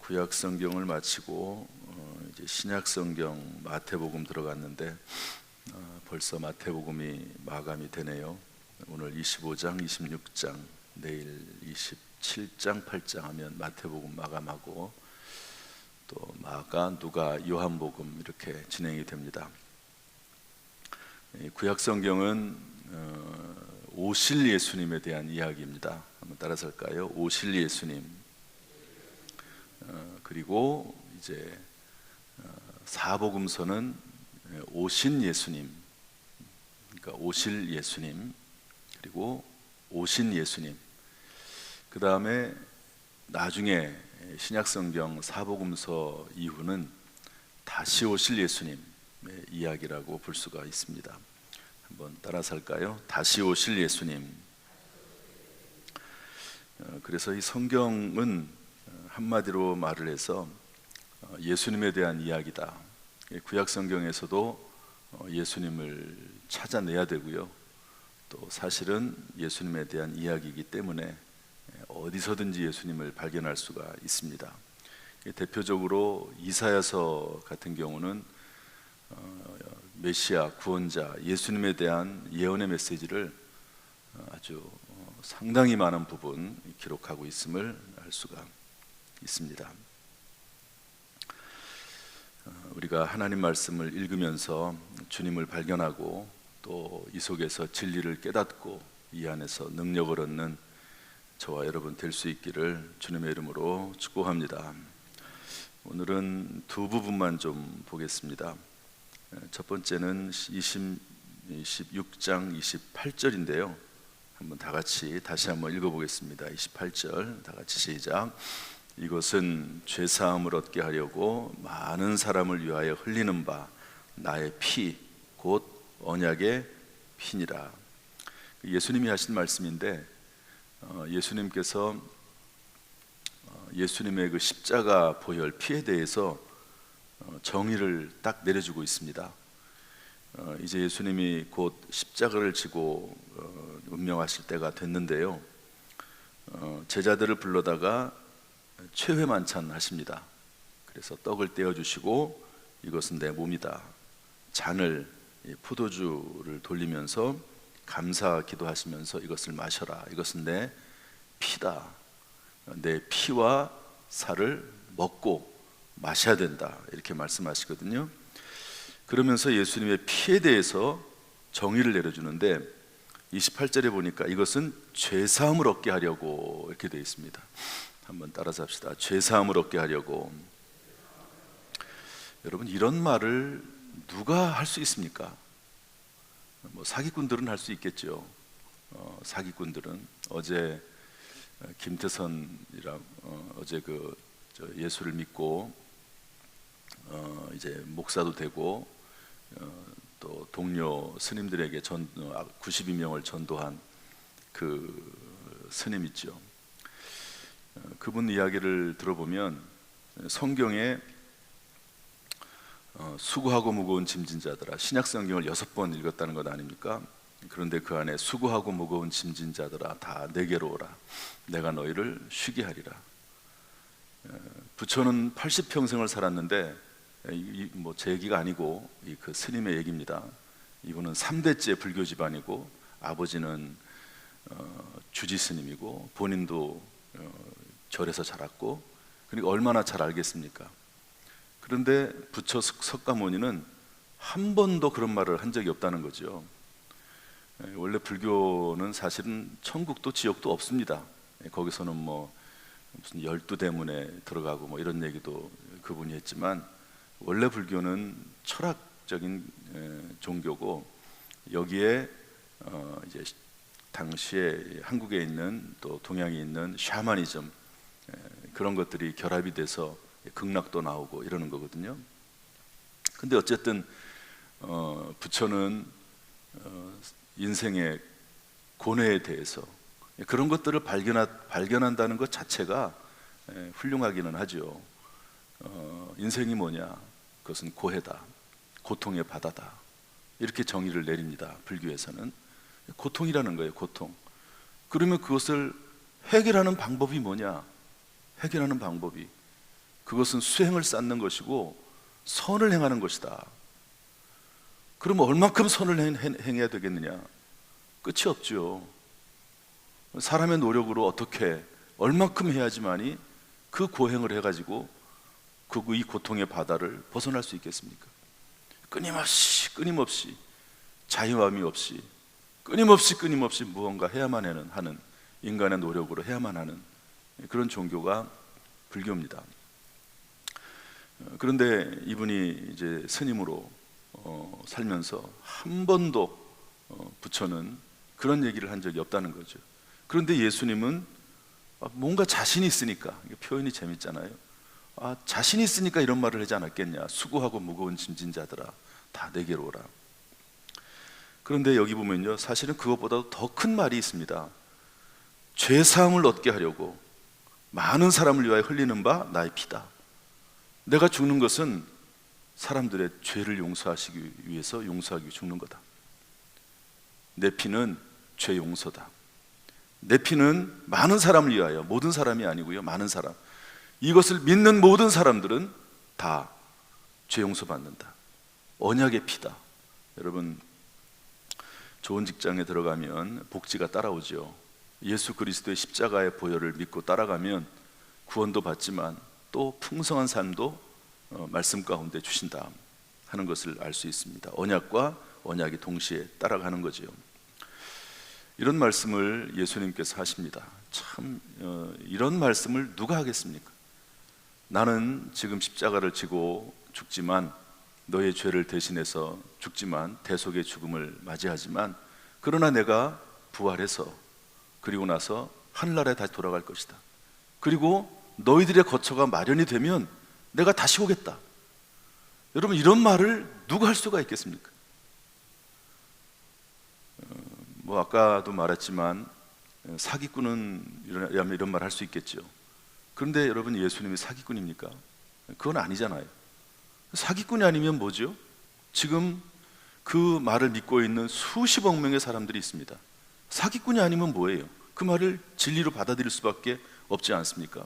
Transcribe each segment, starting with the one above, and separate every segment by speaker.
Speaker 1: 구약 성경을 마치고 이제 신약 성경 마태복음 들어갔는데 벌써 마태복음이 마감이 되네요. 오늘 25장, 26장, 내일 27장, 8장 하면 마태복음 마감하고 또 마가, 누가, 요한복음 이렇게 진행이 됩니다. 구약 성경은 오실 예수님에 대한 이야기입니다. 한번 따라서 할까요? 오실 예수님. 그리고 이제 사복음서는 오신 예수님, 그러니까 오실 예수님, 그리고 오신 예수님. 그 다음에 나중에 신약성경 사복음서 이후는 다시 오실 예수님의 이야기라고 볼 수가 있습니다. 한번 따라서 할까요? 다시 오실 예수님. 그래서 이 성경은 한마디로 말을 해서 예수님에 대한 이야기다. 구약 성경에서도 예수님을 찾아내야 되고요. 또 사실은 예수님에 대한 이야기이기 때문에 어디서든지 예수님을 발견할 수가 있습니다. 대표적으로 이사야서 같은 경우는 메시아, 구원자, 예수님에 대한 예언의 메시지를 아주 상당히 많은 부분 기록하고 있음을 알 수가 있습니다. 우리가 하나님 말씀을 읽으면서 주님을 발견하고 또 이 속에서 진리를 깨닫고 이 안에서 능력을 얻는 저와 여러분 될 수 있기를 주님의 이름으로 축복합니다. 오늘은 두 부분만 좀 보겠습니다. 첫 번째는 26장 28절인데요. 한번 다 같이 다시 한번 읽어보겠습니다. 28절 다 같이 시작. 이것은 죄사함을 얻게 하려고 많은 사람을 위하여 흘리는 바 나의 피 곧 언약의 피니라. 예수님이 하신 말씀인데 예수님께서 예수님의 그 십자가 보혈 피에 대해서 정의를 딱 내려주고 있습니다. 이제 예수님이 곧 십자가를 지고 운명하실 때가 됐는데요. 제자들을 불러다가 최회 만찬 하십니다. 그래서 떡을 떼어주시고 이것은 내 몸이다. 잔을 포도주를 돌리면서 감사 기도하시면서 이것을 마셔라. 이것은 내 피다. 내 피와 살을 먹고 마셔야 된다. 이렇게 말씀하시거든요. 그러면서 예수님의 피에 대해서 정의를 내려주는데 28절에 보니까 이것은 죄사함을 얻게 하려고 이렇게 되어 있습니다. 한번 따라서 합시다. 죄사함을 얻게 하려고. 여러분, 이런 말을 누가 할 수 있습니까? 뭐 사기꾼들은 할 수 있겠죠. 사기꾼들은 어제 김태선이랑 어제 예수를 믿고 이제 목사도 되고 또 동료 스님들에게 92명을 전도한 그 스님 있죠. 그분 이야기를 들어보면 성경에 수고하고 무거운 짐진 자들아, 신약 성경을 6번 읽었다는 것 아닙니까? 그런데 그 안에 수고하고 무거운 짐진 자들아 다 내게로 오라. 내가 너희를 쉬게 하리라. 부처는 80평생을 살았는데 뭐 제 얘기가 아니고 그 스님의 얘기입니다. 이분은 3대째 불교 집안이고 아버지는 주지 스님이고 본인도 절에서 자랐고, 그러니까 얼마나 잘 알겠습니까? 그런데 부처 석가모니는 한 번도 그런 말을 한 적이 없다는 거죠. 원래 불교는 사실은 천국도 지옥도 없습니다. 거기서는 뭐 무슨 12대문에 들어가고 뭐 이런 얘기도 그분이 했지만, 원래 불교는 철학적인 종교고, 여기에 이제 당시에 한국에 있는 또 동양에 있는 샤머니즘 그런 것들이 결합이 돼서 극락도 나오고 이러는 거거든요. 근데 어쨌든 부처는 인생의 고뇌에 대해서 그런 것들을 발견한다는 것 자체가 훌륭하기는 하죠. 인생이 뭐냐? 그것은 고해다, 고통의 바다다, 이렇게 정의를 내립니다. 불교에서는 고통이라는 거예요. 고통. 그러면 그것을 해결하는 방법이 뭐냐? 해결하는 방법이 그것은 수행을 쌓는 것이고 선을 행하는 것이다. 그럼 얼만큼 선을 행해야 되겠느냐? 끝이 없죠. 사람의 노력으로 어떻게 얼만큼 해야지만이 그 고행을 해가지고 이 고통의 바다를 벗어날 수 있겠습니까? 끊임없이 자유함이 없이 끊임없이 무언가 해야만 하는 인간의 노력으로 해야만 하는 그런 종교가 불교입니다. 그런데 이분이 이제 스님으로 살면서 한 번도 부처는 그런 얘기를 한 적이 없다는 거죠. 그런데 예수님은 뭔가 자신이 있으니까, 표현이 재밌잖아요. 자신이 있으니까 이런 말을 하지 않았겠냐. 수고하고 무거운 짐진 자들아 다 내게로 오라. 그런데 여기 보면요, 사실은 그것보다 더 큰 말이 있습니다. 죄사함을 얻게 하려고 많은 사람을 위하여 흘리는 바 나의 피다. 내가 죽는 것은 사람들의 죄를 용서하기 위해서 죽는 거다. 내 피는 죄 용서다. 내 피는 많은 사람을 위하여, 모든 사람이 아니고요, 많은 사람, 이것을 믿는 모든 사람들은 다 죄 용서받는다. 언약의 피다. 여러분, 좋은 직장에 들어가면 복지가 따라오죠. 예수 그리스도의 십자가의 보혈을 믿고 따라가면 구원도 받지만 또 풍성한 삶도 말씀 가운데 주신다 하는 것을 알 수 있습니다. 언약과 언약이 동시에 따라가는 거죠. 이런 말씀을 예수님께서 하십니다. 참 이런 말씀을 누가 하겠습니까? 나는 지금 십자가를 지고 죽지만, 너의 죄를 대신해서 죽지만, 대속의 죽음을 맞이하지만, 그러나 내가 부활해서 그리고 나서 하늘나라에 다시 돌아갈 것이다. 그리고 너희들의 거처가 마련이 되면 내가 다시 오겠다. 여러분, 이런 말을 누가 할 수가 있겠습니까? 아까도 말했지만 사기꾼은 이런 말 할 수 있겠죠. 그런데 여러분, 예수님이 사기꾼입니까? 그건 아니잖아요. 사기꾼이 아니면 뭐죠? 지금 그 말을 믿고 있는 수십억 명의 사람들이 있습니다. 사기꾼이 아니면 뭐예요? 그 말을 진리로 받아들일 수밖에 없지 않습니까?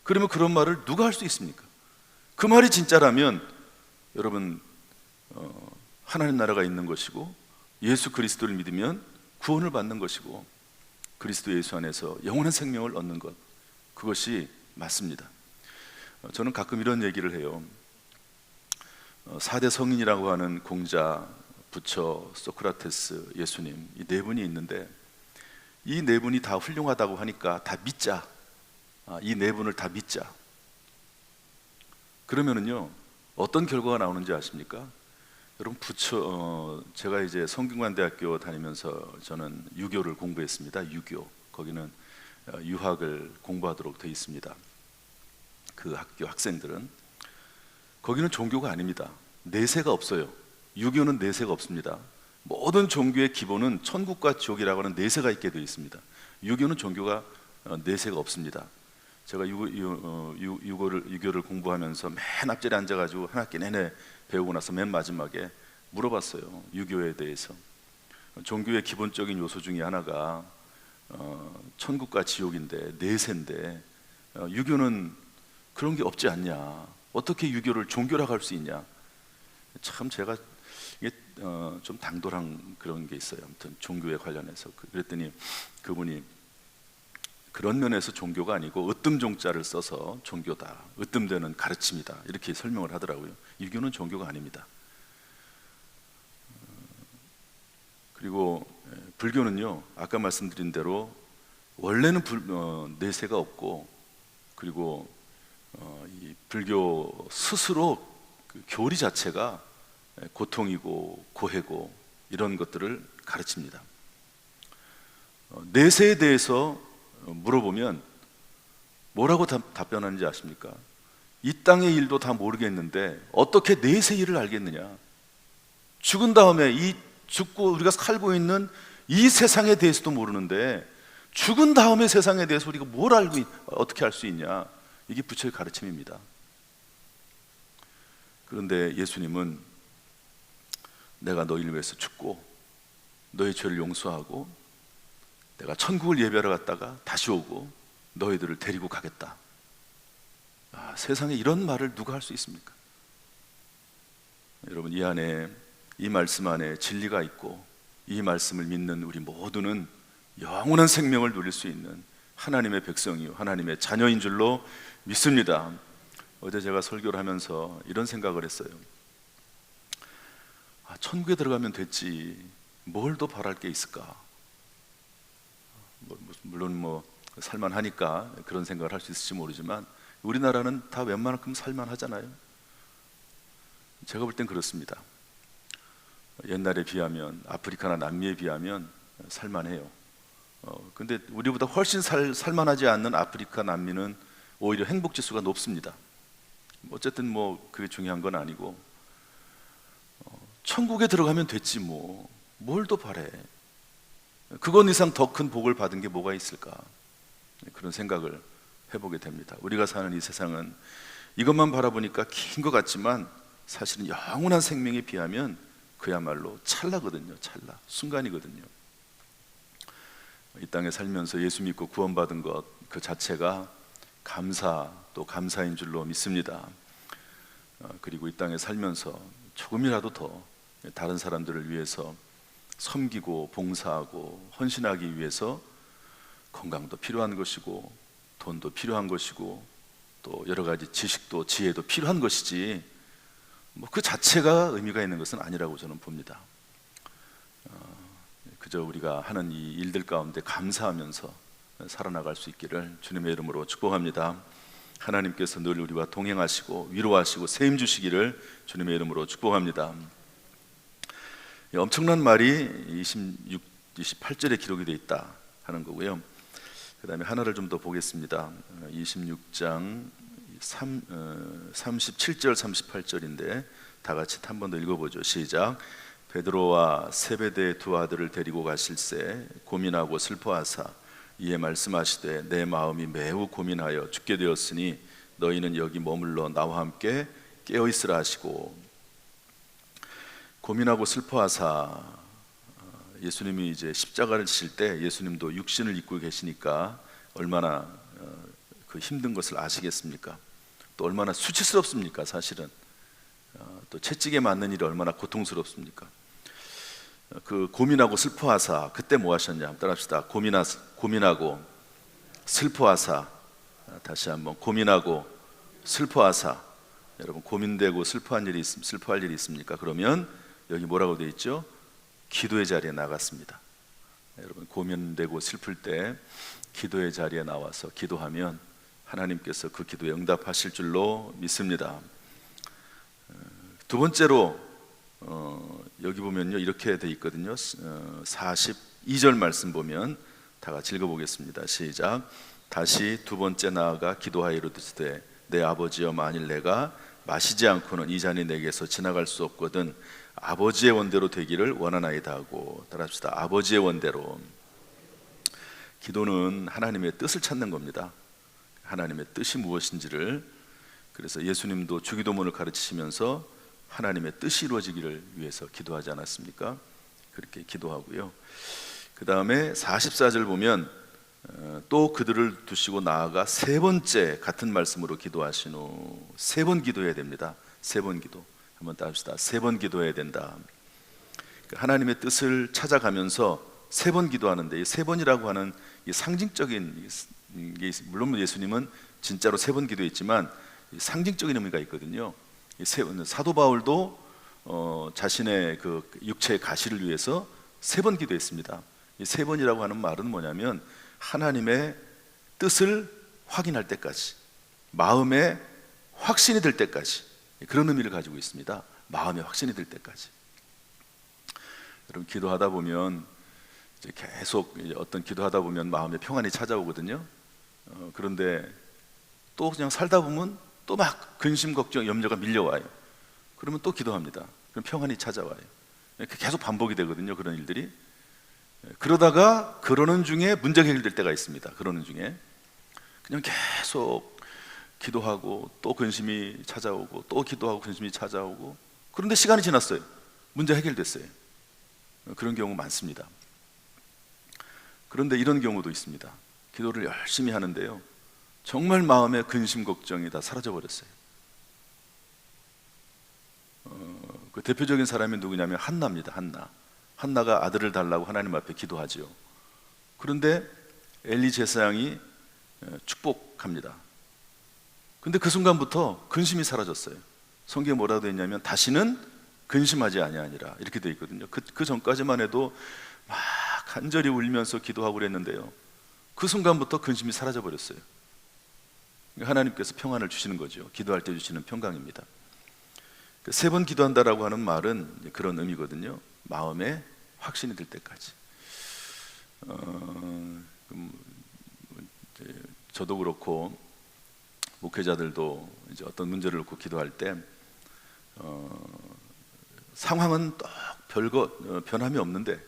Speaker 1: 그러면 그런 말을 누가 할 수 있습니까? 그 말이 진짜라면 여러분, 하나님 나라가 있는 것이고 예수 그리스도를 믿으면 구원을 받는 것이고 그리스도 예수 안에서 영원한 생명을 얻는 것, 그것이 맞습니다. 저는 가끔 이런 얘기를 해요. 4대 성인이라고 하는 공자, 부처, 소크라테스, 예수님, 이 네 분이 있는데 이 네 분이 다 훌륭하다고 하니까 다 믿자. 이 네 분을 다 믿자. 그러면은요, 어떤 결과가 나오는지 아십니까? 여러분, 제가 이제 성균관대학교 다니면서 저는 유교를 공부했습니다. 유교. 거기는 유학을 공부하도록 되어 있습니다. 그 학교 학생들은. 거기는 종교가 아닙니다. 내세가 없어요. 유교는 내세가 없습니다. 모든 종교의 기본은 천국과 지옥이라고 하는 내세가 있게 되어 있습니다. 유교는 종교가 내세가 없습니다. 제가 유교를 공부하면서 맨 앞자리에 앉아가지고 한 학기 내내 배우고 나서 맨 마지막에 물어봤어요. 유교에 대해서. 종교의 기본적인 요소 중에 하나가 천국과 지옥인데, 내세인데 유교는 그런 게 없지 않냐. 어떻게 유교를 종교라고 할 수 있냐. 참 제가 이게 좀 당돌한 그런 게 있어요. 아무튼 종교에 관련해서. 그랬더니 그분이 그런 면에서 종교가 아니고 으뜸종자를 써서 종교다, 으뜸되는 가르침이다, 이렇게 설명을 하더라고요. 유교는 종교가 아닙니다. 그리고 불교는요, 아까 말씀드린 대로 원래는 내세가 없고, 그리고 이 불교 스스로 그 교리 자체가 고통이고 고해고 이런 것들을 가르칩니다. 내세에 대해서 물어보면 뭐라고 답변하는지 아십니까? 이 땅의 일도 다 모르겠는데 어떻게 내세 일을 알겠느냐? 죽은 다음에 죽고 우리가 살고 있는 이 세상에 대해서도 모르는데 죽은 다음에 세상에 대해서 우리가 뭘 어떻게 알 수 있냐? 이게 부처의 가르침입니다. 그런데 예수님은 내가 너희를 위해서 죽고 너희 죄를 용서하고 내가 천국을 예배하러 갔다가 다시 오고 너희들을 데리고 가겠다. 세상에 이런 말을 누가 할 수 있습니까? 여러분, 이 안에, 이 말씀 안에 진리가 있고 이 말씀을 믿는 우리 모두는 영원한 생명을 누릴 수 있는 하나님의 백성이요 하나님의 자녀인 줄로 믿습니다. 어제 제가 설교를 하면서 이런 생각을 했어요. 천국에 들어가면 됐지 뭘 더 바랄 게 있을까? 물론 살만하니까 그런 생각을 할 수 있을지 모르지만 우리나라는 다 웬만큼 살만하잖아요. 제가 볼 땐 그렇습니다. 옛날에 비하면, 아프리카나 남미에 비하면 살만해요. 근데 우리보다 훨씬 살만하지 않는 아프리카, 남미는 오히려 행복지수가 높습니다. 어쨌든 그게 중요한 건 아니고, 천국에 들어가면 됐지 뭘 더 바래? 그것 이상 더 큰 복을 받은 게 뭐가 있을까? 그런 생각을 해보게 됩니다. 우리가 사는 이 세상은 이것만 바라보니까 긴 것 같지만 사실은 영원한 생명에 비하면 그야말로 찰나거든요. 찰나, 순간이거든요. 이 땅에 살면서 예수 믿고 구원받은 것 그 자체가 또 감사인 줄로 믿습니다. 그리고 이 땅에 살면서 조금이라도 더 다른 사람들을 위해서 섬기고 봉사하고 헌신하기 위해서 건강도 필요한 것이고 돈도 필요한 것이고 또 여러 가지 지식도 지혜도 필요한 것이지 그 자체가 의미가 있는 것은 아니라고 저는 봅니다. 그저 우리가 하는 이 일들 가운데 감사하면서 살아나갈 수 있기를 주님의 이름으로 축복합니다. 하나님께서 늘 우리와 동행하시고 위로하시고 세임 주시기를 주님의 이름으로 축복합니다. 엄청난 말이 28절에 기록이 되어 있다 하는 거고요. 그 다음에 하나를 좀 더 보겠습니다. 26장 37절 38절인데 다 같이 한 번 더 읽어보죠. 시작. 베드로와 세베대의 두 아들을 데리고 가실새 고민하고 슬퍼하사 이에 말씀하시되 내 마음이 매우 고민하여 죽게 되었으니 너희는 여기 머물러 나와 함께 깨어있으라 하시고, 고민하고 슬퍼하사, 예수님이 이제 십자가를 지실 때 예수님도 육신을 입고 계시니까 얼마나 그 힘든 것을 아시겠습니까? 또 얼마나 수치스럽습니까? 사실은 또 채찍에 맞는 일이 얼마나 고통스럽습니까? 그 고민하고 슬퍼하사, 그때 뭐 하셨냐? 한번 따라합시다. 고민하고 슬퍼하사. 다시 한번 고민하고 슬퍼하사. 여러분, 고민되고 슬퍼할 일이 있습니까? 그러면 여기 뭐라고 되어 있죠? 기도의 자리에 나갔습니다. 여러분, 고민되고 슬플 때 기도의 자리에 나와서 기도하면 하나님께서 그 기도에 응답하실 줄로 믿습니다. 두 번째로 여기 보면요 이렇게 돼 있거든요. 42절 말씀 보면 다 같이 읽어보겠습니다. 시작. 다시 두 번째 나아가 기도하여 이르되 내 아버지여, 만일 내가 마시지 않고는 이 잔이 내게서 지나갈 수 없거든 아버지의 원대로 되기를 원하나이다 하고, 따라합시다. 아버지의 원대로. 기도는 하나님의 뜻을 찾는 겁니다. 하나님의 뜻이 무엇인지를. 그래서 예수님도 주기도문을 가르치시면서 하나님의 뜻이 이루어지기를 위해서 기도하지 않았습니까? 그렇게 기도하고요. 그 다음에 44절 보면 또 그들을 두시고 나아가 세 번째 같은 말씀으로 기도하신 후 세 번 기도해야 됩니다. 세 번 기도. 한번 따릅시다. 세 번 기도해야 된다. 하나님의 뜻을 찾아가면서 세 번 기도하는데, 이 세 번이라고 하는 이 상징적인, 물론 예수님은 진짜로 세 번 기도했지만 상징적인 의미가 있거든요. 사도 바울도 자신의 그 육체의 가시를 위해서 세 번 기도했습니다. 이 세 번이라고 하는 말은 뭐냐면 하나님의 뜻을 확인할 때까지, 마음에 확신이 들 때까지, 그런 의미를 가지고 있습니다. 마음에 확신이 들 때까지. 여러분, 기도하다 보면 이제 계속 어떤 기도하다 보면 마음에 평안이 찾아오거든요. 그런데 또 그냥 살다 보면 또 막 근심, 걱정, 염려가 밀려와요. 그러면 또 기도합니다. 그럼 평안이 찾아와요. 계속 반복이 되거든요, 그런 일들이. 그러다가 그러는 중에 문제가 해결될 때가 있습니다. 그러는 중에 그냥 계속 기도하고 또 근심이 찾아오고 또 기도하고 근심이 찾아오고, 그런데 시간이 지났어요. 문제 해결됐어요. 그런 경우 많습니다. 그런데 이런 경우도 있습니다. 기도를 열심히 하는데요, 정말 마음의 근심 걱정이 다 사라져 버렸어요. 그 대표적인 사람이 누구냐면 한나입니다. 한나가 아들을 달라고 하나님 앞에 기도하지요. 그런데 엘리 제사장이 축복합니다. 근데 그 순간부터 근심이 사라졌어요. 성경에 뭐라고 되어 있냐면 다시는 근심하지 아니하니라 이렇게 되어 있거든요. 그 전까지만 해도 막 간절히 울면서 기도하고 그랬는데요, 그 순간부터 근심이 사라져 버렸어요. 하나님께서 평안을 주시는 거죠. 기도할 때 주시는 평강입니다. 3번 기도한다라고 하는 말은 그런 의미거든요. 마음에 확신이 들 때까지. 저도 그렇고 목회자들도 이제 어떤 문제를 놓고 기도할 때 상황은 또 별거 변함이 없는데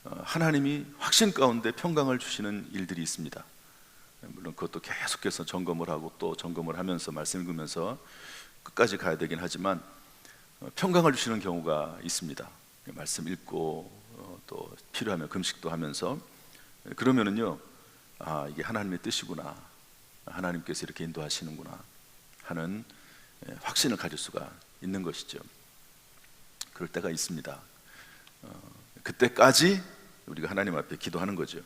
Speaker 1: 하나님이 확신 가운데 평강을 주시는 일들이 있습니다. 물론 그것도 계속해서 점검을 하고 또 점검을 하면서 말씀 읽으면서 끝까지 가야 되긴 하지만 평강을 주시는 경우가 있습니다. 말씀 읽고 또 필요하면 금식도 하면서 그러면은요, 아, 이게 하나님의 뜻이구나, 하나님께서 이렇게 인도하시는구나 하는 확신을 가질 수가 있는 것이죠. 그럴 때가 있습니다. 그때까지 우리가 하나님 앞에 기도하는 거죠.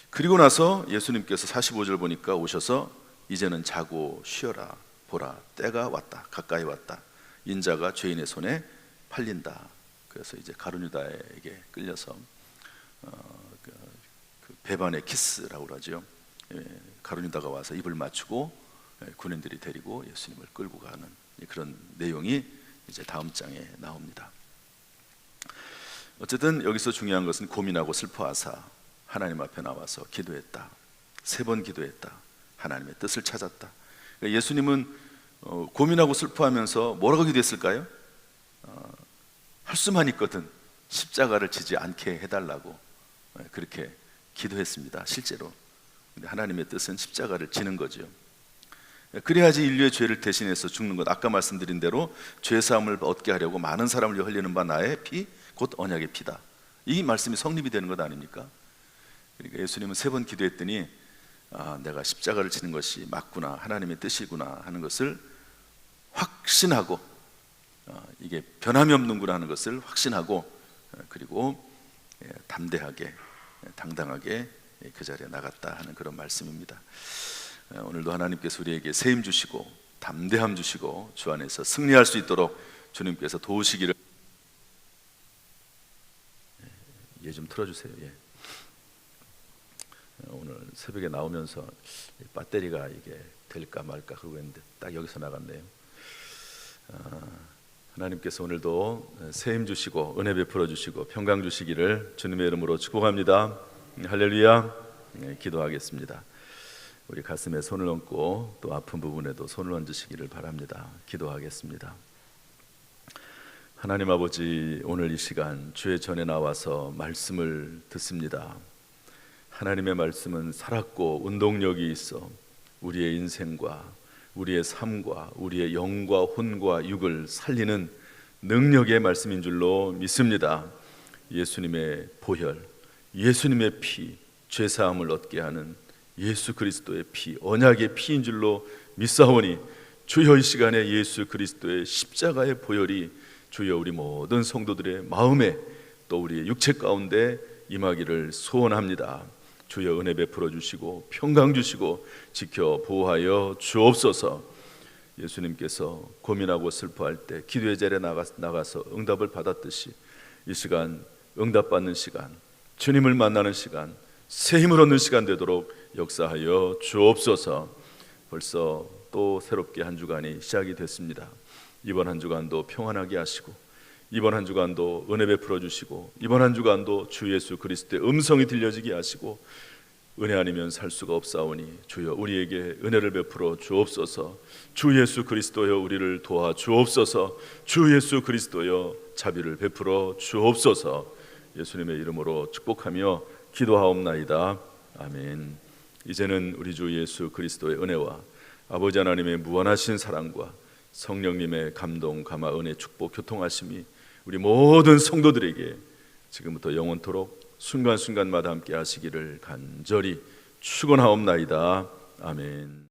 Speaker 1: 그리고 나서 예수님께서 45절 보니까 오셔서 이제는 자고 쉬어라, 보라 때가 왔다, 가까이 왔다, 인자가 죄인의 손에 팔린다. 그래서 이제 가룟유다에게 끌려서 그 배반의 키스라고 그러죠. 가룟유다가 와서 입을 맞추고 군인들이 데리고 예수님을 끌고 가는 그런 내용이 이제 다음 장에 나옵니다. 어쨌든 여기서 중요한 것은 고민하고 슬퍼하사 하나님 앞에 나와서 기도했다. 3번 기도했다. 하나님의 뜻을 찾았다. 그러니까 예수님은 고민하고 슬퍼하면서 뭐라고 기도했을까요? 할 수만 있거든 십자가를 지지 않게 해달라고 그렇게 기도했습니다. 실제로. 근데 하나님의 뜻은 십자가를 지는 거죠. 그래야지 인류의 죄를 대신해서 죽는 것, 아까 말씀드린 대로 죄사함을 얻게 하려고 많은 사람을 위해 흘리는 바 나의 피, 곧 언약의 피다. 이 말씀이 성립이 되는 것 아닙니까? 그러니까 예수님은 3번 기도했더니 내가 십자가를 지는 것이 맞구나, 하나님의 뜻이구나 하는 것을 확신하고 이게 변함이 없는구나 하는 것을 확신하고 그리고 담대하게 당당하게 그 자리에 나갔다 하는 그런 말씀입니다. 오늘도 하나님께서 우리에게 세임 주시고 담대함 주시고 주 안에서 승리할 수 있도록 주님께서 도우시기를. 예, 좀 틀어주세요. 예. 오늘 새벽에 나오면서 배터리가 이게 될까 말까 그러고 했는데 딱 여기서 나갔네요. 하나님께서 오늘도 세임 주시고 은혜 베풀어 주시고 평강 주시기를 주님의 이름으로 축복합니다. 할렐루야. 네, 기도하겠습니다. 우리 가슴에 손을 얹고 또 아픈 부분에도 손을 얹으시기를 바랍니다. 기도하겠습니다. 하나님 아버지, 오늘 이 시간 주의 전에 나와서 말씀을 듣습니다. 하나님의 말씀은 살았고 운동력이 있어 우리의 인생과 우리의 삶과 우리의 영과 혼과 육을 살리는 능력의 말씀인 줄로 믿습니다. 예수님의 보혈, 예수님의 피, 죄사함을 얻게 하는 예수 그리스도의 피, 언약의 피인 줄로 믿사오니 주여 이 시간에 예수 그리스도의 십자가의 보혈이 주여 우리 모든 성도들의 마음에 또 우리의 육체 가운데 임하기를 소원합니다. 주여 은혜 베풀어 주시고 평강 주시고 지켜 보호하여 주옵소서. 예수님께서 고민하고 슬퍼할 때 기도의 자리에 나가서 응답을 받았듯이 이 시간 응답받는 시간, 주님을 만나는 시간, 새 힘을 얻는 시간 되도록 역사하여 주옵소서. 벌써 또 새롭게 한 주간이 시작이 됐습니다. 이번 한 주간도 평안하게 하시고 이번 한 주간도 은혜 베풀어 주시고 이번 한 주간도 주 예수 그리스도의 음성이 들려지게 하시고 은혜 아니면 살 수가 없사오니 주여 우리에게 은혜를 베풀어 주옵소서. 주 예수 그리스도여 우리를 도와 주옵소서. 주 예수 그리스도여 자비를 베풀어 주옵소서. 예수님의 이름으로 축복하며 기도하옵나이다. 아멘. 이제는 우리 주 예수 그리스도의 은혜와 아버지 하나님의 무한하신 사랑과 성령님의 감동, 감화, 은혜, 축복, 교통하심이 우리 모든 성도들에게 지금부터 영원토록 순간순간마다 함께 하시기를 간절히 축원하옵나이다. 아멘.